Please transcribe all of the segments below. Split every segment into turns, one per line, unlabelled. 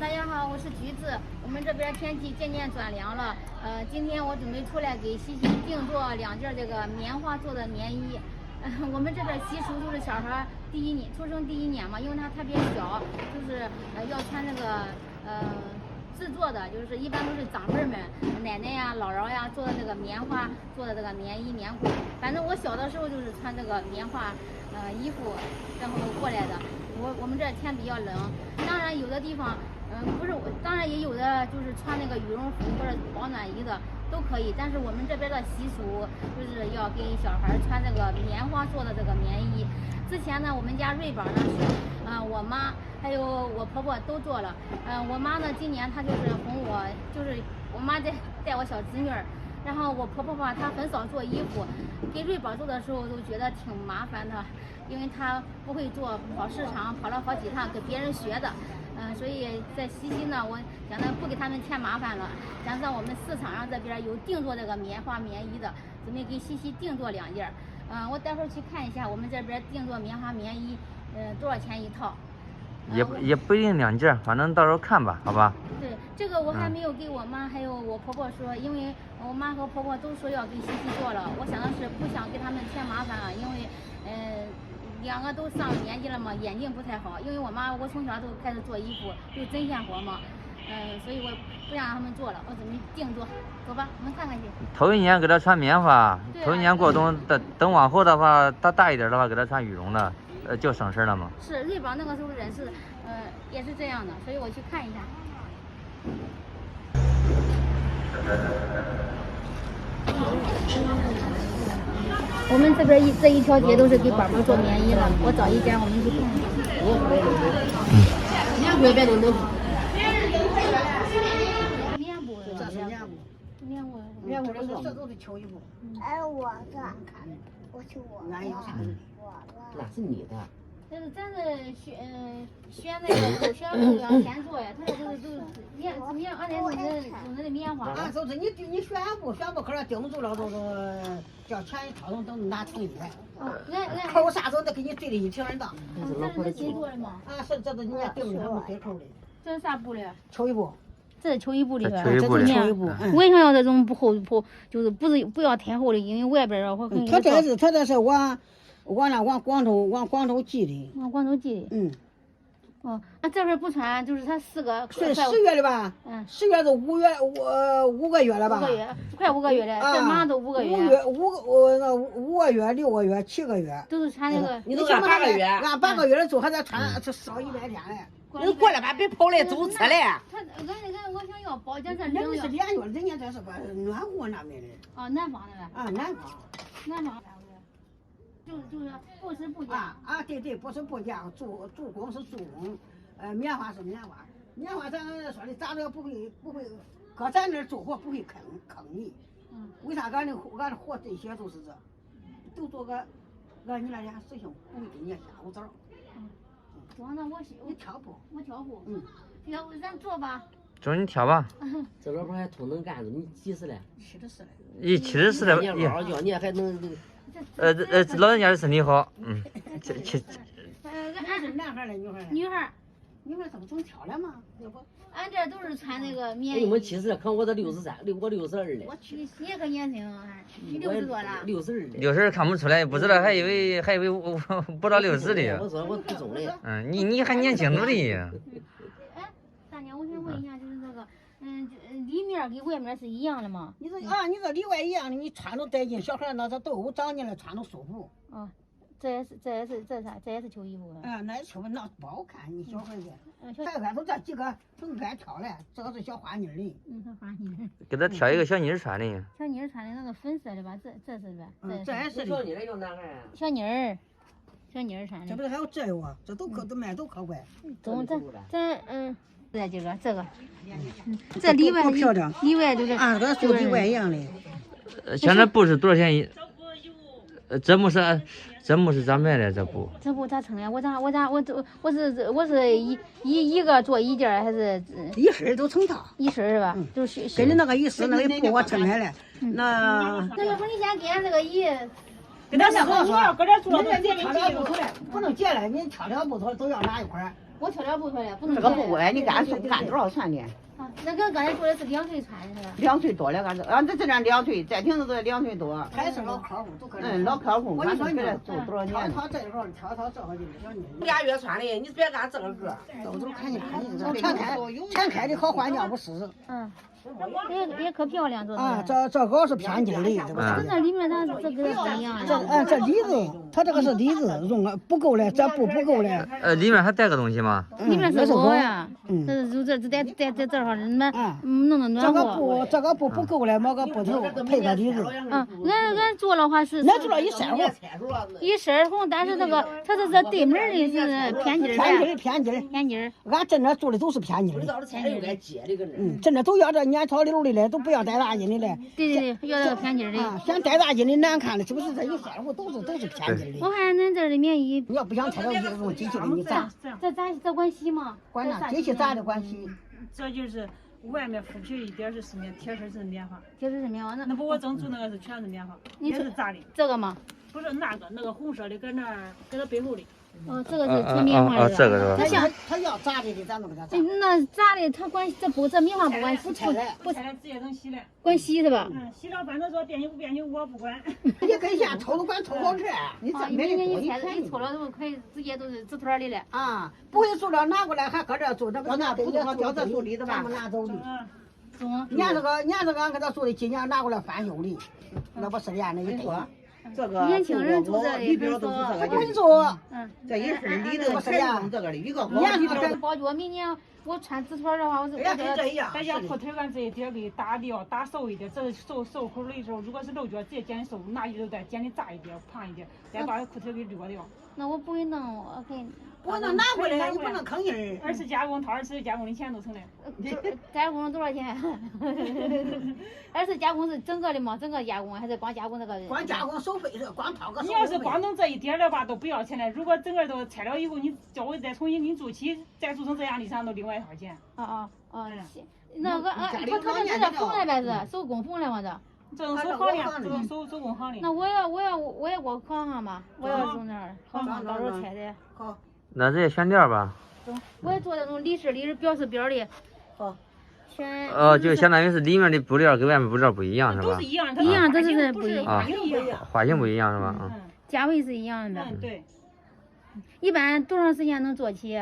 大家好，我是橘子。我们这边天气渐渐转凉了，今天我准备出来给西西定做2件这个棉花做的棉衣。我们这边习俗就是小孩出生第一年嘛，因为他特别小，就是要穿那个制作的，就是一般都是长辈们、奶奶呀、姥姥呀做的这个棉花做的这个棉衣、棉裤。反正我小的时候就是穿这个棉花衣服，然后过来的。我们这天比较冷，当然有的地方，不是我，当然也有的就是穿那个羽绒服或者保暖衣的都可以。但是我们这边的习俗就是要给小孩穿这个棉花做的这个棉衣。之前呢，我们家瑞宝呢是，我妈还有我婆婆都做了。我妈呢今年她就是哄我，就是我妈在带我小侄女儿。然后我婆婆吧，她很少做衣服，给瑞宝做的时候都觉得挺麻烦的，因为她不会做，跑市场跑了好几趟，给别人学的。所以在西西呢，我想着不给他们添麻烦了，想让我们市场上这边有定做这个棉花棉衣的，准备给西西定做2件。我待会儿去看一下我们这边定做棉花棉衣，多少钱一套？
也不一定2件，反正到时候看吧，好吧？
对，这个我还没有给我妈还有我婆婆说，因为我妈和婆婆都说要给西西做了，我想的是不想给他们添麻烦啊，因为2个都上了年纪了嘛，眼睛不太好，因为我从小都开始做衣服，就针线活嘛，所以我不想让他们做了，我准备定做，走吧，我们看看去。
头一年给他穿棉花，头一年过冬，等往后的话，他大一点的话给他穿羽绒的。就省事了吗？是
瑞宝那个时候人是，也是这样的，所以我去看一下。我们这边这一条街都是给宝宝做棉衣了，我找一家我们去看一下。棉布别弄弄。棉布，这是棉布。棉布这都得求一步。
我的，我是我的。
俺有啥的？那是你的。
咱是选那个选布要先做呀，他这都是棉，俺那用的棉花。
就是你选布可能顶不住了，都叫钱一掏都拿成100。扣啥时候都给你对得一清二当。
这是谁做的吗？
是这都人家定的，对扣的。
这是啥布的？
秋衣布。
这是秋衣布里边，
这是秋衣布。
为啥要这种不厚，就是不要太厚的？因为外边会很。
他这是往广州寄的。
往广州寄的。那这边不穿，就是他4个。
是10月的吧？10月是5个月了吧？
快5个月了，这马上都5个月。
5个月、6个月、7个月。
都是穿那个。
你都按8个月。按8个月的做，还得穿少100天嘞。你过来吧，别跑来走车嘞。
我想要包间这。
人家是连月，人家这是个暖和那边的。
南方的呗。
南方。
就是不是布价。
对，不是布价，助工是助工，棉花是棉花。棉花咱说的，咱这不会，搁咱这做活不会坑你。为啥俺的活这些都是都做个按你那点实行，不会给人家下午早。
那
你挑布。
我挑布。要不咱做吧。
中你挑吧。
这老板还偷能干着，你几时了
？74了。
你74了。
你好好叫，你还能。
老人家的身体好，
俺是男孩嘞，
女孩
这不总挑了吗？要不，
俺这都是穿那个棉衣。
你们70了，看我这63，我62了。
你也可年轻，你60多了。
62
看不出来，不知道还以为不到60的。
我说我不中嘞。
你还年轻着哩。
大娘，我想问一下，就是这个，里面跟外面是一样的吗？
你这里外一样的，你穿着带劲，小孩那都有长进了，穿着舒服。
这也是秋衣服。
那秋衣那不好看，你小孩子。孩子都这几个都爱挑嘞，这个是小花妮的。
花妮。
给他挑一个小妮儿穿的。
小妮儿穿的那个粉色的吧？这是吧？
这也是。
小妮儿有男孩啊？
小妮儿穿的。
这不是还有这个，这都卖都可贵。
这里外
漂亮，
里外就是
跟手里外一样的。
现在布是多少钱一？这木是咋卖的？这布
咋称呀？我是一个做1件还是
？1身都成套。
1身是吧？就是
跟着那个1身那个布我称开了。那
要不你先给俺那个衣。
跟他说，你要搁这做，你挑条布头来，不能结了，你挑条布头都要拿一块儿。
我脱了不脱了，不能。
这个不贵，你干多少钱的？
啊，那跟刚才说的是2岁穿的是吧
？2岁多了，俺这这2岁，再听着都2岁多。还是老客户，都可能。老客户，俺说给他做多少年？挑这个，挑这个就是小年。
俩月穿的，你别干这个个。
都看见，前开的好换尿不湿。
也可漂亮，做的。
啊，这个是偏筋的，这个。
这里面它这个不一样。
这里子，它这个是里子，用不够嘞，这布不够嘞。
里面还带个东西吗？
里面是狗呀，这这哈，你们弄得暖和。
这个布不够嘞，买个布头配个里子。
俺做的话是。
俺做了一身红。
一身红，但是那个它这对门的是偏筋的。偏筋。
俺这那做的都是偏筋的。真的都要这粘草溜的嘞，都不要带大筋的嘞。
对，要这个偏筋的。
嫌带大筋的难看的，是不是？这一身红都是偏筋的。
我看恁这里面
你要不想拆了，就用机器给你扎。
这管洗吗？
管呐，机器扎的管洗。
这就是外面腐皮一点是丝棉，贴身是棉花。
贴身是棉花，
那不我正做那个是全是棉花，也是扎的。
这个吗？
不是那个红色的，搁那儿搁它背后的。
这个是纯棉花的。
这个是吧？
它像它要扎的，咱都给它扎。
那扎的它管这棉花不管洗，
不拆了直接能洗了。
管洗是吧？
洗了反正说别扭不别扭我不管。
你跟下抽都管抽好吃，你这没得多
一抽了都可以直接都是纸团里了。
啊，不会塑料拿过来还搁这做，那个拿不能掉这手里的吧？咱们拿走的。伢这个俺给他做的，今年拿过来翻油的，那不是连那一坨。
这个
年轻人做的
里边都是这个，
不会做。
这一份里头全用这个的，一个包。
包脚，明年我穿纸团的话，我是
跟这一样。
咱家裤腿俺这一点给打掉，打瘦一点。这瘦口的时候，如果是露脚，直接剪瘦，拿一头再剪的炸一点，胖一点，再把裤腿给捋掉。
那我不会弄，我给。
不能拿回来，你不能坑人。
二次加工，掏二次加工的钱都成了。
加工多少钱？二次加工是整个的吗？整个加工还是光加工那个？
光加工收费是光掏个。
你要是光弄这一点的话，都不要钱了。如果整个都拆了以后，你叫我再重新给你做起，再做成这样的，上都另外一套钱。
行。那个他这是缝的呗是手工缝的吗这？
这种手行的，这种手工行的。
那我也给我考上吧，我要从那儿考上，到时候拆的。
好。
那这也选料吧。
我也做那种里是表是表的。
好。
选。
就相当于是里面的布料跟外面布料不一样是吧？
都是一样，
一样，都是不一样。
花型不一样是吧？
价位是一样的。
对。
一般多长时间能做起？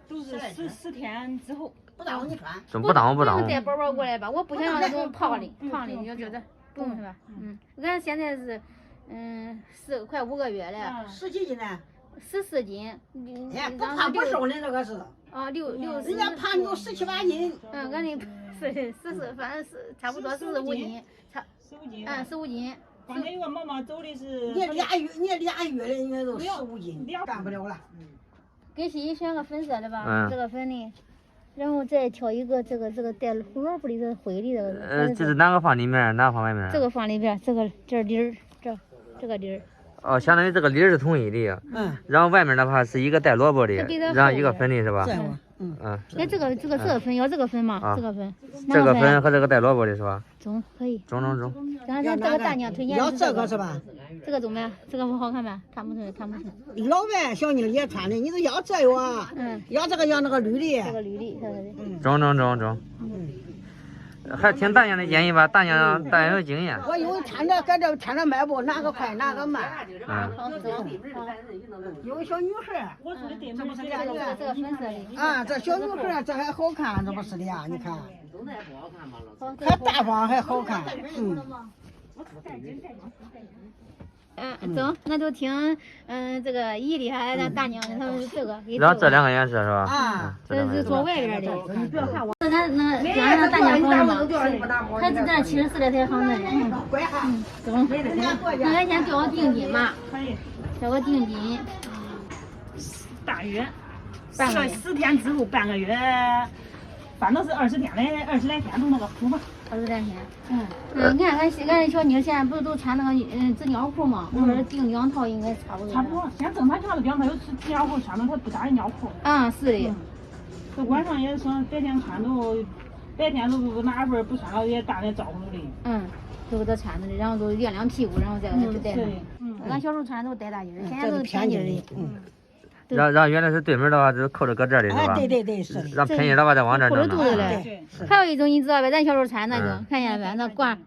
都是10天之后。
不耽误你穿。
不耽误。
带包包过来吧，我不想要那种胖的，你就觉得不用是吧？俺现在是快5个月了。
10几斤呢
？14斤。
不胖不瘦的这个是。
6。
人家胖的都17、18斤。
俺的14，反正是差不多15斤，15
斤。
15斤。
刚才有个毛毛走的是。
你俩月的应该都15斤，干不了了。
给欣欣选个粉色的吧，这个粉的。然后再挑一个这个带胡萝卜的，这灰的这个。
这是哪个放里面，哪个放外面？
这个放里边，这粒儿，这个粒儿。
相当于这个粒儿是统一的。然后外面的话是一个带萝卜的，然后一个粉的是吧？
哎，这个粉要这个粉吗？这个粉。
这个粉和这个带萝卜的是吧？
中可以。
中。
咱这个大娘推荐。
要这个是吧？
这个中没？这个好看没？看不出。
老外小妮也穿的，你都要这个啊？要这个要那个绿的。
这个绿的，
中。还听大娘的建议吧，大娘有经验。
我有搁这穿着卖不，哪个快哪个慢。有个小女孩，这不是俩
这个粉色的。
这小女孩这还好看，这不是的呀？你看，还大方还好看。
走，那就听这个姨的还咱大娘的，他们是这个。
然后这2个颜色是吧？
这是做外边的。你不要看我。那大娘房子嘛，他是在74来台房子的。走。那俺先标个定金吧。
可以。
标个定金。
大约。10天之后半个月，反正是20天来20来天都那个铺吧。
20来天。你看俺小妮现在不是都穿那个纸尿裤吗？我说订2套应该差不多。
差不多，现在正常穿的2套，有纸尿裤穿的它不搭的尿裤。
是的。
这晚上也说白天穿都，白天都哪份不穿了也大人照顾的。
都给他穿着的，然后都晾屁股，然后再带上。俺小时候穿的都带大襟儿，现在都是偏襟儿的。
然后原来是对门的话，就是扣着搁这里是吧？
对对对，是的。
让便宜的话再往这
扣着
弄
肚子嘞。
对。
还有一种你知道呗？咱小时候穿那个
嗯，
看见没？那挂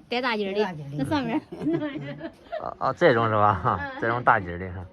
带大襟儿的，那上面。
哦，这种是吧？这种大襟儿的哈。